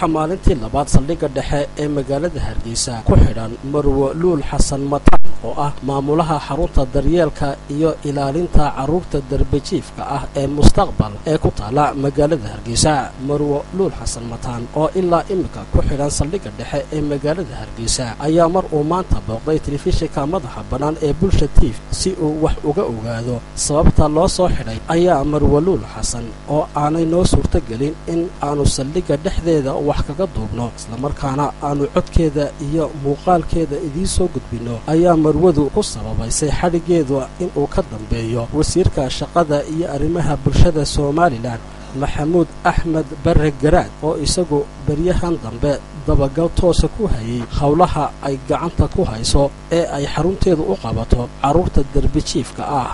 maalintii labaad saldhigga dhexe ee magaalada Hargeysa ku xidhan Marwo Luul Xasan Mataan oo ah maamulaha xarunta daryeelka iyo ilaalinta carruurta darbijiifka ah ee mustaqbal ee ku taala magaalada Hargeysa. Marwo Luul Xasan Mataan oo ilaa imika ku xidhan saldhigga dhexe ee magaalada Hargeysa ayaa mar uu maanta booqday telefishinka madaxa bannaan ee Bulsha TV si uu wax uga ogaado sababta loo soo xidhay. Ayaa Marwo Luul Xasan oo aanay noo suurtagelin in aanu saldhigga dhexdeeda wax kaga duubno isla markaana aanu codkeeda iyo muuqaalkeeda idiin soo gudbino ayaa marwadu ku sababaysay xadhigeedu in uu ka dambeeyo wasiirka shaqada iyo arrimaha bulshada Soomaaliland Maxamuud Axmed Barre Garaad oo isagu baryahan dambe dabagal toos ku hayay hawlaha ay gacanta ku hayso ee ay xarunteedu u qabato carruurta darbijiifka ah.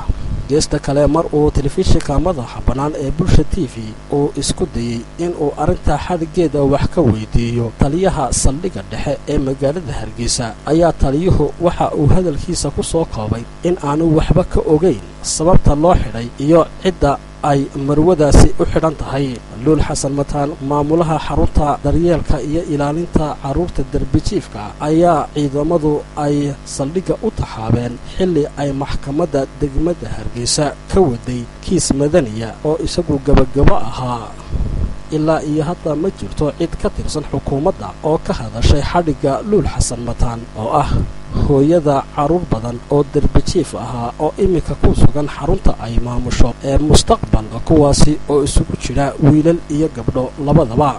geesta kale mar uu telefishinka madaxa bannaan ee Bulsha TV uu isku dayay in uu arinta xadhigeeda wax ka weydiiyo taliyaha saldhigga dhexe ee magaalada Hargeysa ayaa taliyuhu waxa uu hadalkiisa ku soo koobay in aanu waxba ka ogeyn sababta loo xidhay iyo cidda ay marwadaasi u xidhan tahay. Luul Xasan Mataan maamulaha xarunta daryeelka iyo ilaalinta carruurta darbijiifka ayaa ciidamadu ay saldhigga u taxaabeen xilli ay maxkamadda degmada Hargeysa ka waday kiis madaniya oo isagu gabagabo ahaa. ilaa iyo hadda ma jirto cid ka tirsan xukuumadda oo ka hadashay xadhigga Luul Xasan Mataan oo ah hooyada carruur badan oo darbijiif ahaa oo imika ku sugan xarunta ay maamusho ee mustaqbal kuwaasi oo isugu jira wiilal iyo gabdho labadaba.